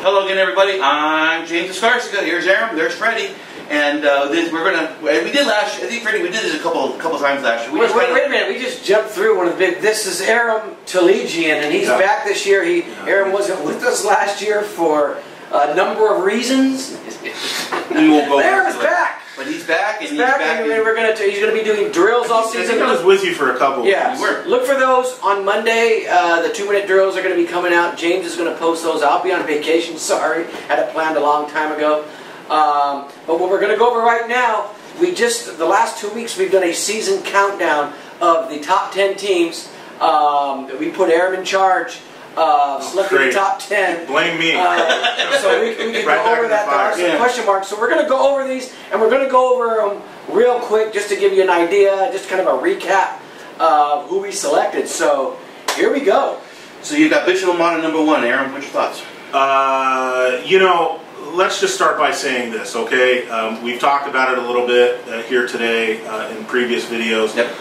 Hello again, everybody. I'm James Escarcega. Here's Aram. There's Freddie. And we did last year. I think Freddie, we did this a couple times last year. Wait a minute. We just jumped through one of the big. This is Aram Tolegian, and he's back this year. Aram wasn't with us last year for a number of reasons. We won't go. Aram's back. But he's back, and he's going to be doing drills all season. I think I was with you for a couple. Yeah, look for those on Monday. The 2-minute drills are going to be coming out. James is going to post those. I'll be on vacation. Sorry, had it planned a long time ago. But what we're going to go over right now, the last 2 weeks we've done a season countdown of the top 10 teams. We put Aram in charge. Selecting the top 10. Blame me. So we can go over that. There are some question marks. So we're going to go over these, and we're going to go over them real quick just to give you an idea, just kind of a recap of who we selected. So here we go. So you've got Bishop Amat at number 1, Aram. What's your thoughts? You know, let's just start by saying this, okay? We've talked about it a little bit here today in previous videos. Yep.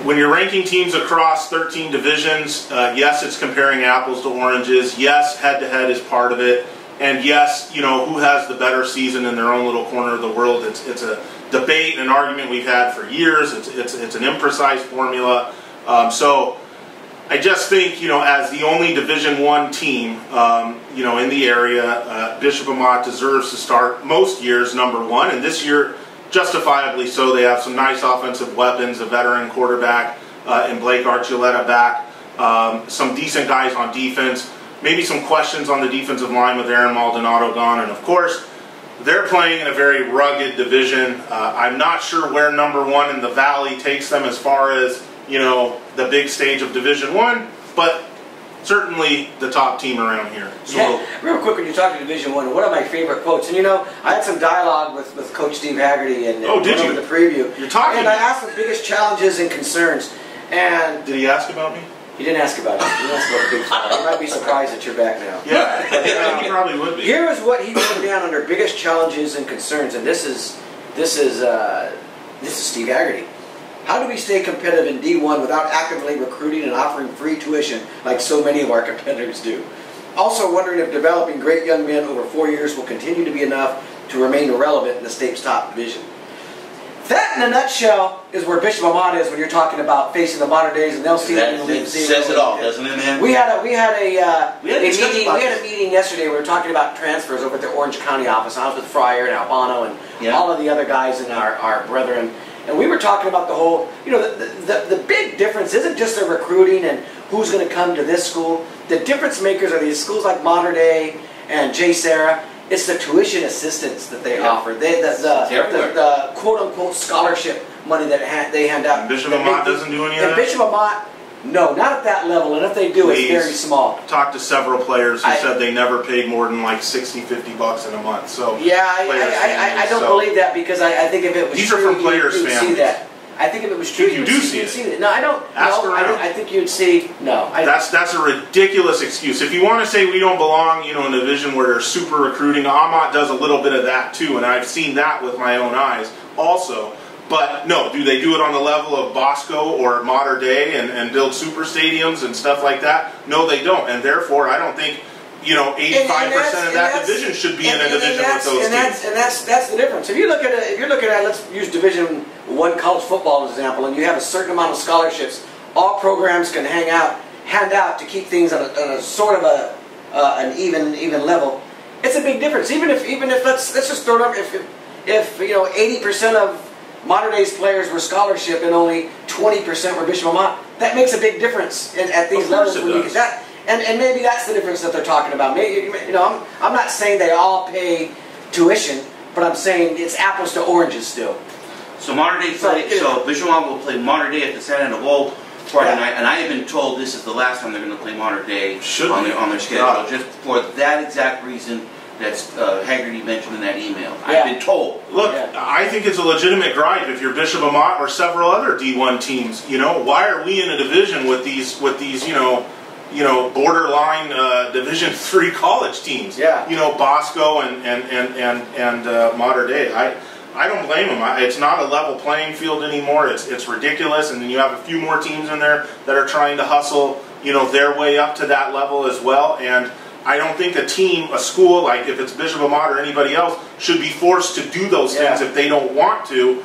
When you're ranking teams across 13 divisions, yes, it's comparing apples to oranges. Yes, head-to-head is part of it. And yes, you know, who has the better season in their own little corner of the world. It's a debate and an argument we've had for years. It's an imprecise formula. So I just think, you know, as the only Division I team, you know, in the area, Bishop Amat deserves to start most years number 1. And this year, justifiably so. They have some nice offensive weapons, a veteran quarterback in Blake Archuleta back, some decent guys on defense, maybe some questions on the defensive line with Aaron Maldonado gone, and of course, they're playing in a very rugged division. I'm not sure where number 1 in the Valley takes them as far as, you know, the big stage of Division I, but certainly the top team around here. So real quick, when you talk to Division I, one of my favorite quotes, and you know, I had some dialogue with Coach Steve Haggerty and did you? The preview. You're talking. And I asked the biggest challenges and concerns. And did he ask about me? He didn't ask about you. He didn't ask about the big fella. You might be surprised that you're back now. Yeah, he probably would be. Here is what he wrote down under biggest challenges and concerns, and this is Steve Haggerty. How do we stay competitive in D1 without actively recruiting and offering free tuition like so many of our competitors do? Also wondering if developing great young men over 4 years will continue to be enough to remain relevant in the state's top division. That, in a nutshell, is where Bishop Amat is when you're talking about facing the modern days, and they'll see it in the League Zero. Says it all, doesn't it, man? We had a meeting yesterday. We were talking about transfers over at the Orange County office. I was with Fryer and Albano and all of the other guys and our brethren. And we were talking about the whole, you know, the big difference isn't just the recruiting and who's going to come to this school. The difference makers are these schools like Modern Day and J. Sarah. It's the tuition assistance that they offer. The quote-unquote scholarship money that they hand out. And Bishop Amat doesn't do any of that? And Bishop Amat, no, not at that level. And if they do, it's very small. Talked to several players who said they never paid more than like $60, $50 in a month. So yeah, I don't believe that, because I think if it was these true, are from players' you'd families. see that. I think if it was true, you do see it. No, I don't. Ask around. I think you'd see. No, that's a ridiculous excuse. If you want to say we don't belong, you know, in a division where they're super recruiting, Amat does a little bit of that too, and I've seen that with my own eyes also. But no, do they do it on the level of Bosco or Modern Day and build super stadiums and stuff like that? No, they don't, and therefore I don't think, you know, 85% of that division should be in a division with those teams. And that's the difference. If you're looking at, let's use Division I college football as an example, and you have a certain amount of scholarships, all programs can hand out to keep things on a sort of an even level. It's a big difference. Even if let's just throw it up. If you know 80% of Modern Day's players were scholarship and only 20% were Bishop Amat, that makes a big difference at these levels. And maybe that's the difference that they're talking about. Maybe, you know, I'm not saying they all pay tuition, but I'm saying it's apples to oranges still. So Modern Day so Bishop Amat will play Modern Day at the San Ana Bowl Friday night, and I have been told this is the last time they're going to play Modern Day on their schedule, just for that exact reason that's Haggerty mentioned in that email. I've been told. Look, I think it's a legitimate gripe if you're Bishop Amat or several other D1 teams. You know, why are we in a division with these you know, borderline Division III college teams? Yeah. You know, Bosco and Modern Day. I don't blame them. It's not a level playing field anymore. It's ridiculous, and then you have a few more teams in there that are trying to hustle, you know, their way up to that level as well. And I don't think a team, a school, like if it's Bishop Amat or anybody else, should be forced to do those things if they don't want to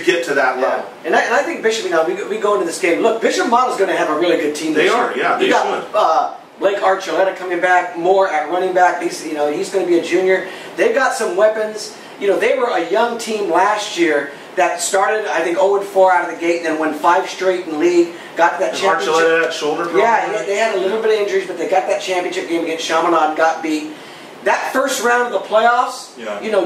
get to that level. And I think Bishop, we go into this game. Look, Bishop Amat is going to have a really good team this year. They are, they should. Blake Archuleta coming back, more at running back. He's going to be a junior. They've got some weapons. They were a young team last year that started, I think, 0-4 out of the gate, and then won 5 straight in league. Got to that championship. Archuleta had shoulder problem. Yeah, they had a little bit of injuries, but they got that championship game against Chaminade, got beat. That first round of the playoffs,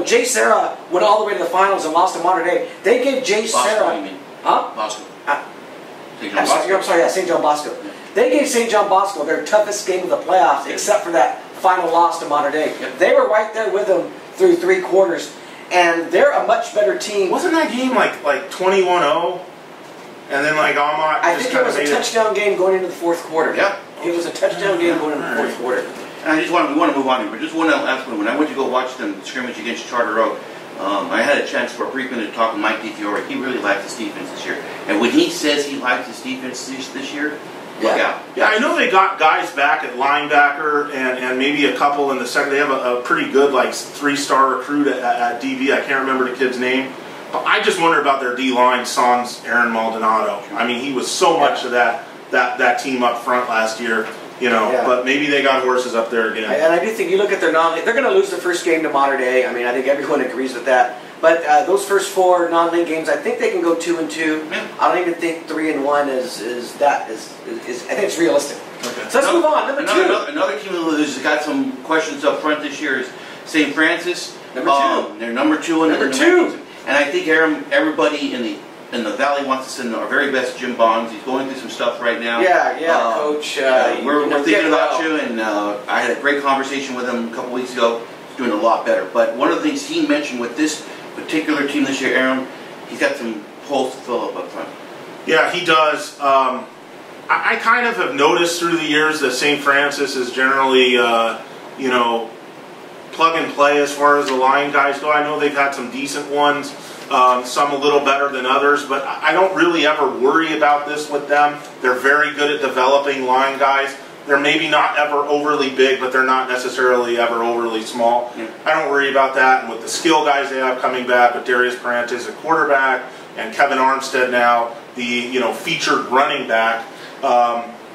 Jay Serra went all the way to the finals and lost to Mater Dei. They gave Jay Serra, Bosco. I'm sorry, St. John Bosco. They gave St. John Bosco their toughest game of the playoffs, except for that final loss to Mater Dei. They were right there with them through 3 quarters, and they're a much better team. Wasn't that game like 21-0? And then like Amat I think it was a touchdown game going into the 4th quarter. Yeah. It was a touchdown game going into the 4th quarter. And we want to move on here, but just one last one. When I went to go watch them scrimmage against Charter Oak, I had a chance for a brief minute to talk to Mike DiFiore. He really likes his defense this year. And when he says he likes his defense this year, look out. Yeah, I know they got guys back at linebacker and maybe a couple in the second. They have a pretty good 3-star recruit at DB. I can't remember the kid's name. But I just wonder about their D-line, sans Aaron Maldonado. I mean, he was so much of that team up front last year. But maybe they got horses up there again. And I do think you look at their non-league, they're going to lose the first game to Mater Dei. I mean, I think everyone agrees with that. But those first 4 non-league games, I think they can go 2-2. Yeah. I don't even think 3-1 is I think it's realistic. Okay. So let's move on. Number 2. Another team who's got some questions up front this year is St. Francis. Number 2. They're number 2 in the rankings. And I think everybody in the Valley wants to send our very best Jim Bonds. He's going through some stuff right now. Coach. We're thinking about you, and I had a great conversation with him a couple weeks ago. He's doing a lot better. But one of the things he mentioned with this particular team this year, Aram, he's got some holes to fill up front. Yeah, he does. I kind of have noticed through the years that St. Francis is generally, plug and play as far as the line guys go. I know they've had some decent ones. Some a little better than others, but I don't really ever worry about this with them. They're very good at developing line guys. They're maybe not ever overly big, but they're not necessarily ever overly small. Yeah. I don't worry about that. And with the skill guys they have coming back, with Darius Parantes at quarterback and Kevin Armstead now, the featured running back,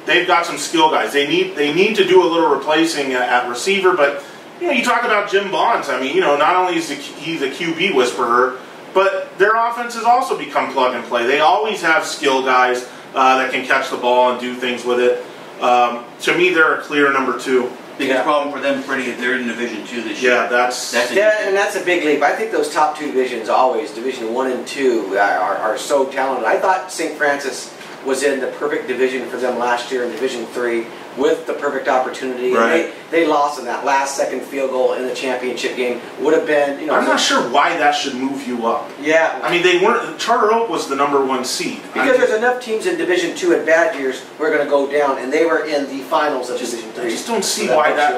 they've got some skill guys. They need to do a little replacing at receiver, but you talk about Jim Bonds. I mean, not only is he the QB whisperer, but their offense has also become plug and play. They always have skill guys that can catch the ball and do things with it. To me, they're a clear number 2. Biggest problem for them, Freddie, they're in Division 2 this year. Yeah, that's a big leap. I think those top 2 divisions always, Division 1 and 2, are so talented. I thought St. Francis was in the perfect division for them last year in Division 3 with the perfect opportunity. Right. And they lost in that last second field goal in the championship game. Would have been, I'm not sure why that should move you up. Yeah. I mean, they weren't. Charter Oak was the number 1 seed. Because there's enough teams in Division 2 at bad years who are going to go down, and they were in the finals of Division 3. I just don't see why that.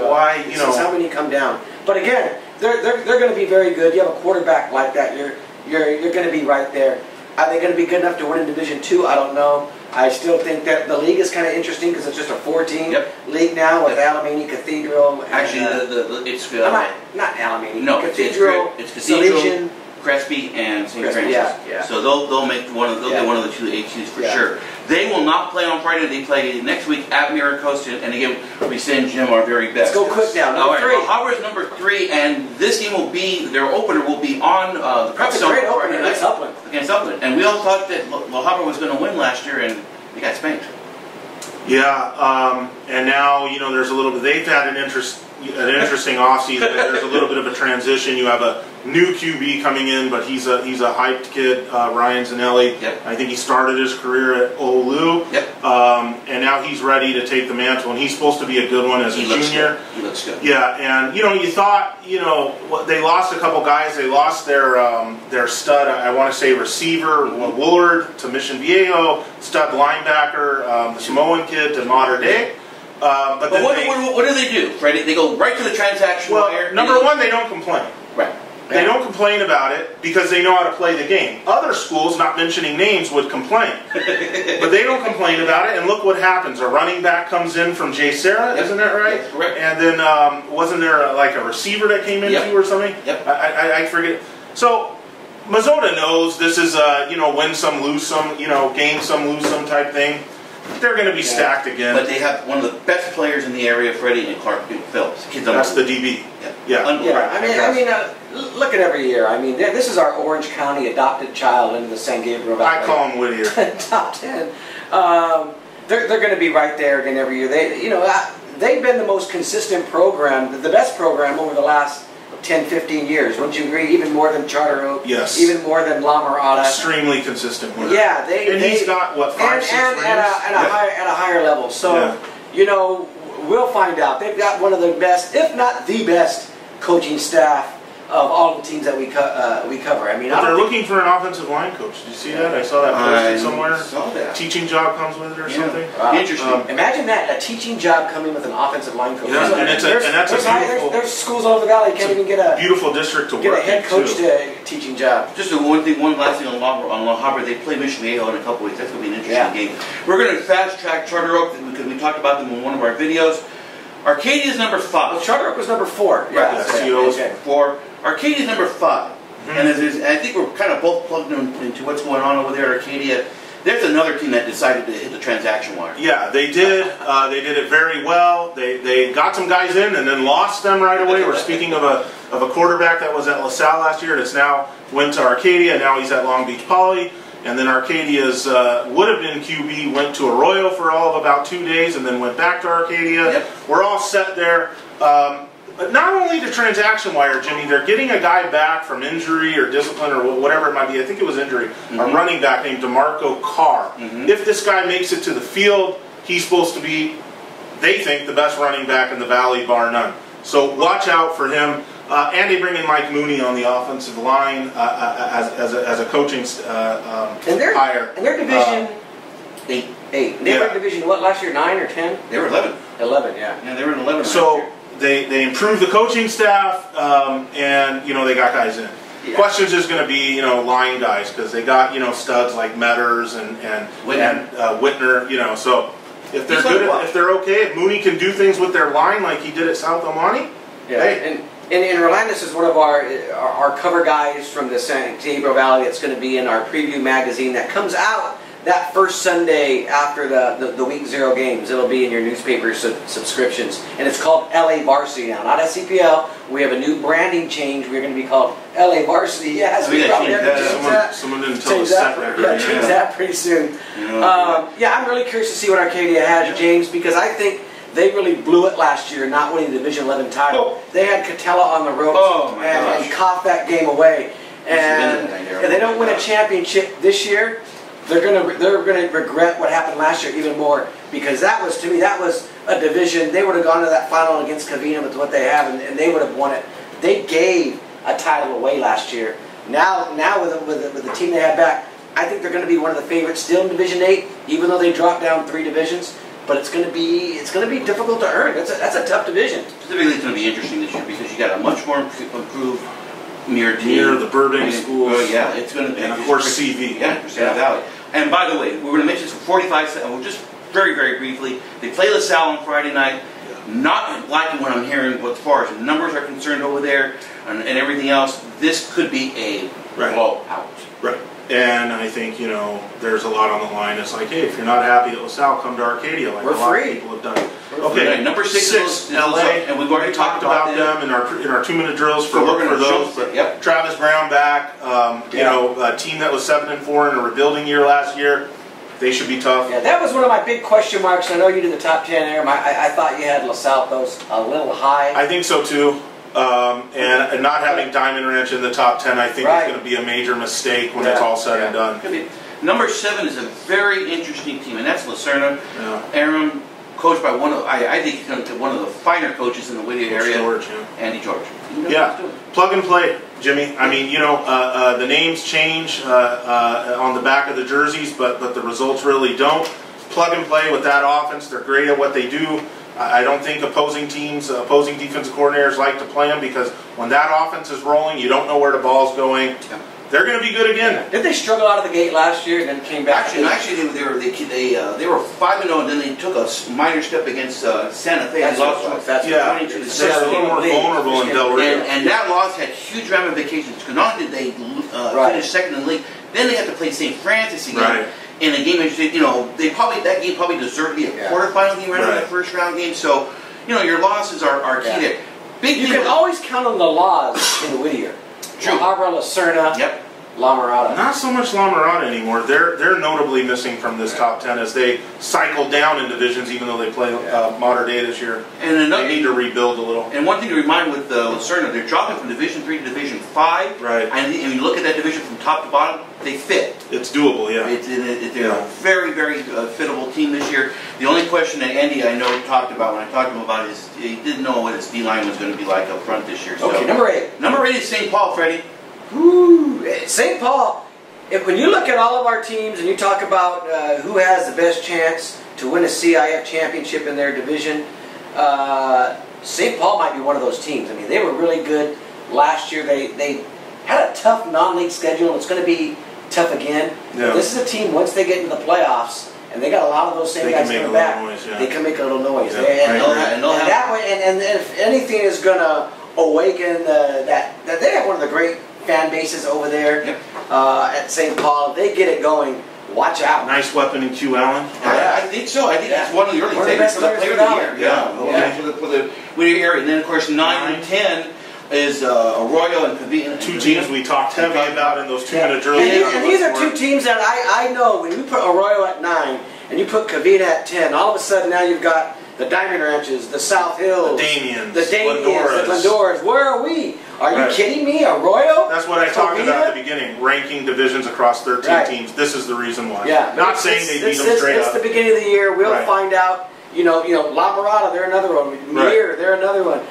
It's how many come down. But again, they're going to be very good. You have a quarterback like that, you're going to be right there. Are they going to be good enough to win in Division 2? I don't know. I still think that the league is kind of interesting because it's just a 4-team league now with Alamany, Cathedral. And, actually, it's not Alamany. No, Cathedral. It's Cathedral, Salesian, Crespi, and St. Francis. Yeah. So they'll make one of the 2 HCs for sure. They will not play on Friday. They play next week at Miracosta, and again, we send Jim our very best. Let's go quick now. Number 3. Well, Hubbard's number 3, and this game will be their opener. Will be on the prep zone. Great opener against Upland. Against Upland, and we all thought that Hubbard was going to win last year, and they got spanked. Yeah, and now there's a little bit. They've had an interesting offseason. There's a little bit of a transition. You have a new QB coming in, but he's a hyped kid, Ryan Zanelli. Yep. I think he started his career at Oulu. Yep. And now he's ready to take the mantle, and he's supposed to be a good one as a junior. He looks good. Yeah, and you thought they lost a couple guys. They lost their stud. I want to say receiver Woolard to Mission Viejo, stud linebacker, the Samoan kid to Mater Dei. But what do they do, Freddie? They go right to the transaction wire. Number 1, they don't complain. Right. They don't complain about it because they know how to play the game. Other schools, not mentioning names, would complain. But they don't complain about it, and look what happens. A running back comes in from Jay Sarah, isn't that right? That's correct. And then wasn't there like a receiver that came in too or something? Yep. I forget. So Mazzotta knows this is win some, lose some, gain some, lose some type thing. They're going to be stacked again. But they have one of the best players in the area, Freddie and Clark Phillips. That's the DB. Yeah. Look at every year. I mean, this is our Orange County adopted child into the San Gabriel Valley. I call him Whittier. Top 10. They're going to be right there again every year. They've been the most consistent program, the best program over the last 10, 15 years. Wouldn't you agree? Even more than Charter Oak. Yes. Even more than La Mirada. Extremely consistent winner. Yeah, he's got what, 5, 6 and rings? at a higher level. So we'll find out. They've got one of the best, if not the best, coaching staff of all the teams that we cover. I mean, but they're looking for an offensive line coach. Did you see that? I saw that posted somewhere. Saw that. Teaching job comes with it or something. Interesting. Imagine that, a teaching job coming with an offensive line coach. Yeah, and that's a beautiful. There's schools all over the valley can't even get a beautiful district to get work a head coach too. to teaching job. Just one last thing on La Habra. They play Mission Viejo in a couple weeks. That's going to be an interesting game. We're going to fast track Charter Oak because we talked about them in one of our videos. Arcadia is number 5. Well, Charter Oak was number 4. Yeah, 4. Arcadia is number 5. And I think we're kind of both plugged into what's going on over there at Arcadia. There's another team that decided to hit the transaction wire. Yeah, they did. They did it very well. They got some guys in and then lost them right away. We're speaking of a quarterback that was at LaSalle last year that's now went to Arcadia. Now he's at Long Beach Poly. And then Arcadia's would have been QB, went to Arroyo for all of about 2 days and then went back to Arcadia. Yep. We're all set there. But not only the transaction wire, Jimmy, they're getting a guy back from injury or discipline or whatever it might be. I think it was injury. A running back named DeMarco Carr. If this guy makes it to the field, he's supposed to be, they think, the best running back in the Valley, bar none. So watch out for him. And they bring in Mike Mooney on the offensive line as a coaching hire. And their division 8. They were in division what last year? 9 or 10? They were 11. 11, yeah. Yeah, they were in 11. So they improved the coaching staff, and they got guys in. Yeah. Questions is going to be line guys because they got studs like Metters and Whitner. So if they're good, if they're okay, if Mooney can do things with their line like he did at South El Monte, hey. And Rolandis is one of our cover guys from the San Gabriel Valley. That's going to be in our preview magazine that comes out that first Sunday after the Week 0 games. It'll be in your newspaper subscriptions. And it's called LA Varsity now, not SCPL. We have a new branding change. We're going to be called LA Varsity. Yes, we probably have to change that. Someone didn't tell us that. Change that pretty soon. I'm really curious to see what Arcadia has, James, because I think they really blew it last year, not winning the Division 11 title. They had Catella on the ropes and coughed that game away. And if they don't win a championship this year, they're gonna regret what happened last year even more, because to me that was a division. They would have gone to that final against Covina with what they have, and they would have won it. They gave a title away last year. Now with the team they have back, I think they're going to be one of the favorites still in Division 8, even though they dropped down 3 divisions. But it's going to be difficult to earn. That's a tough division. Specifically, it's going to be interesting this year because you got a much more improved Mirror team. Near the Burbank schools. It's going to be. And of course CV. Yeah, Cristina Valley. And by the way, we're going to mention this for 45 seconds. We'll just very, very briefly. They play LaSalle on Friday night. Not liking what I'm hearing as far as numbers are concerned over there and everything else. This could be a blowout. Right. And I think, there's a lot on the line. It's like, hey, if you're not happy at LaSalle, come to Arcadia. Like we're a lot free. of people have done. Okay, number 6 is LA, and we've already talked about them in our 2-minute drills for those. Yep. Travis Brown back. A team that was 7-4 in a rebuilding year last year. They should be tough. Yeah, that was one of my big question marks. I know you did the top 10, Aram. I thought you had LaSalle a little high. I think so too. And not having Diamond Ranch in the top 10, I think is going to be a major mistake when it's all said and done. Number 7 is a very interesting team, and that's Lucerna. Aram, coached by I think he's going to be one of the finer coaches in the Whittier area. George, Andy George. Plug and play, Jimmy. I mean, the names change on the back of the jerseys, but the results really don't. Plug and play with that offense. They're great at what they do. I don't think opposing defensive coordinators like to play them because when that offense is rolling, you don't know where the ball's going. Yeah. They're going to be good again. Did they struggle out of the gate last year and then came back? Actually, they were 5-0, and then they took a minor step against Santa Fe. That's lost right. Yeah, to the they're a little more vulnerable in Del Rio. And that loss had huge ramifications because not only did they finish second in the league, then they had to play St. Francis again. Right. In a game, that game probably deserved to be a quarterfinal game rather than a first round game. So, your losses are key there. You can always count on the laws in Whittier. True. La Habra, La Serna, Yep. La Mirada. Not so much La Mirada anymore. They're notably missing from this top 10 as they cycle down in divisions, even though they play Mater Dei this year. And they need to rebuild a little. And one thing to remind with Lucerna, they're dropping from Division 3 to Division 5. Right. And you look at that division from top to bottom, they fit. It's doable, yeah. They're a very, very fittable team this year. The only question that Andy, I know, talked about when I talked to him about it is he didn't know what his D-line was going to be like up front this year. So. Okay, number 8. Number 8 is St. Paul, Freddie. Woo! St. Paul, when you look at all of our teams and you talk about who has the best chance to win a CIF championship in their division, St. Paul might be one of those teams. I mean, they were really good last year. They had a tough non-league schedule, and it's going to be tough again. Yeah. This is a team, once they get into the playoffs, and they got a lot of those same guys coming back, they can make a little noise. Yeah. And if anything is going to awaken that they have one of the great fan bases over there at St. Paul. They get it going. Watch out. Nice weapon in Q Allen. I think so. I think that's one of the early favorites for the player of the year. For the Whittier area. And then, of course, 9 and 10 is Arroyo and Covina. Two teams we talked heavy about in those 2-minute drills. And these are two teams that I know when you put Arroyo at 9 and you put Covina at 10, all of a sudden now you've got the Diamond Ranches, the South Hills, the Damians, the Glendoras. Where are we? Are you kidding me? Arroyo? That's what I talked about at the beginning. Ranking divisions across 13 teams. This is the reason why. Yeah. Not saying they beat them straight up. It's the beginning of the year. We'll find out. La Mirada, they're another one. Mir, they're another one.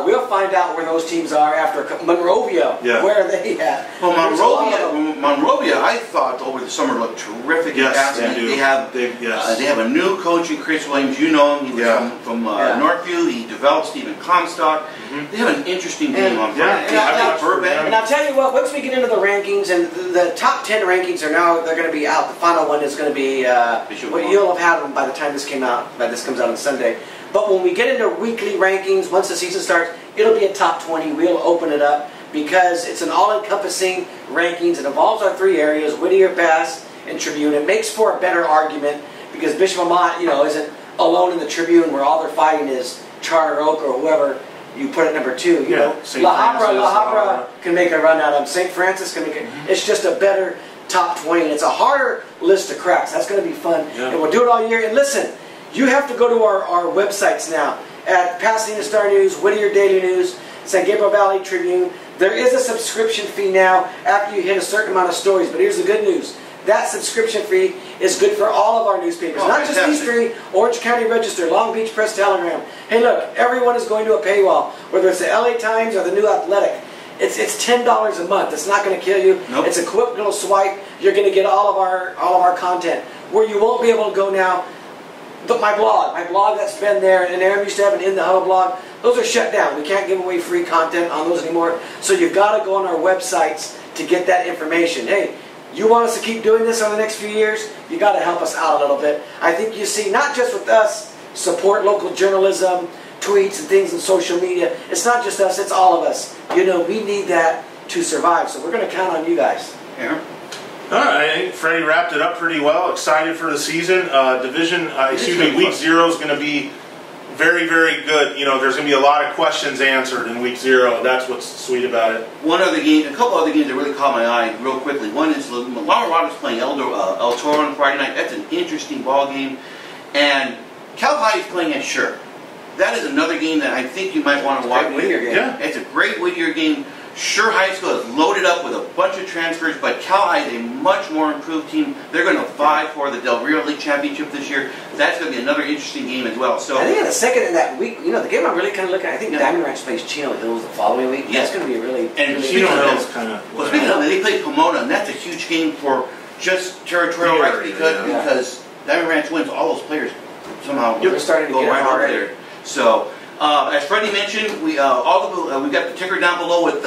We'll find out where those teams are after Monrovia. Where are they at? Well, Monrovia, I thought over the summer looked terrific. Yes, they have a new coach in Chris Williams. You know him. He was from Northview. He developed Stephen Comstock. They have an interesting game on Friday. And I'll tell you what. Once we get into the rankings, and the top 10 rankings are now they're going to be out. The final one is going to be you'll have had them by the time this came out. By this comes out on Sunday. But when we get into weekly rankings, once the season starts, it'll be a top 20. We'll open it up because it's an all-encompassing rankings. It involves our 3 areas, Whittier, Bass, and Tribune. It makes for a better argument because Bishop Amat, isn't alone in the Tribune where all they're fighting is Charter Oak or whoever you put at number 2. La Habra can make a run out of them. St. Francis can make it. It's just a better top 20. It's a harder list to crack. So that's going to be fun. Yeah. And we'll do it all year. And listen, you have to go to our websites now at Pasadena Star News, Whittier Daily News, San Gabriel Valley Tribune. There is a subscription fee now after you hit a certain amount of stories. But here's the good news. That subscription fee is good for all of our newspapers. Not just these 3, Orange County Register, Long Beach Press Telegram. Hey look, everyone is going to a paywall. Whether it's the LA Times or the New Athletic. It's $10 a month. It's not going to kill you. Nope. It's a quick little swipe. You're going to get all of our content. Where you won't be able to go now, my blog that's been there, and Aram used to have an In the Huddle blog, those are shut down. We can't give away free content on those anymore. So you've got to go on our websites to get that information. Hey, you want us to keep doing this over the next few years? You got to help us out a little bit. I think you see, not just with us, support local journalism, tweets and things on social media. It's not just us, it's all of us. We need that to survive. So we're going to count on you guys. Yeah. All right, I think Freddie wrapped it up pretty well. Excited for the season. Week 0 is going to be very, very good. There's going to be a lot of questions answered in week 0. That's what's sweet about it. A couple other games that really caught my eye real quickly. One is La Mirada's playing El Toro on Friday night. That's an interesting ball game. And Cal High is playing at Sure. That is another game that I think you might want to watch. Yeah. It's a great Whittier game. Sure High School is loaded up with a bunch of transfers, but Cal High is a much more improved team. They're going to vie for the Del Rio League Championship this year. That's going to be another interesting game as well. So I think in the second in that week, the game I'm really kind of looking at, I think Diamond Ranch plays Chino Hills the following week. Yeah. That's going to be really... And Chino Hills kind of... Well, speaking of it, they play Pomona, and that's a huge game for just territorial rights because Diamond Ranch wins. All those players somehow They're starting to go get right over already. there. So, as Freddie mentioned, we've got the ticker down below with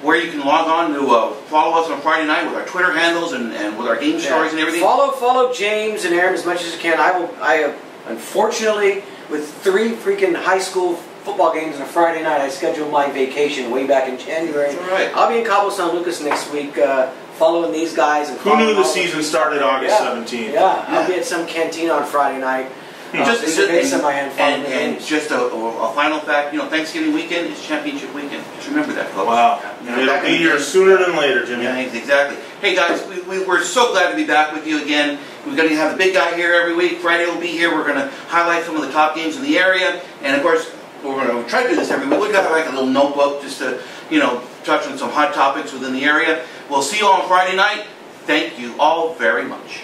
where you can log on to follow us on Friday night with our Twitter handles and with our game stories and everything. Follow James and Aram as much as you can. I unfortunately, with 3 freaking high school football games on a Friday night, I scheduled my vacation way back in January. That's right. I'll be in Cabo San Lucas next week, following these guys. And who knew the season started August 17th? Yeah, I'll be at some canteen on Friday night. Just and just a final fact, Thanksgiving weekend is championship weekend. Just remember that, folks. Wow. It'll be here sooner than later, Jimmy. Yeah, exactly. Hey guys, we're so glad to be back with you again. We're going to have the big guy here every week. Friday will be here. We're going to highlight some of the top games in the area. And of course, we're going to try to do this every week. We've got like a little notebook just to, touch on some hot topics within the area. We'll see you all on Friday night. Thank you all very much.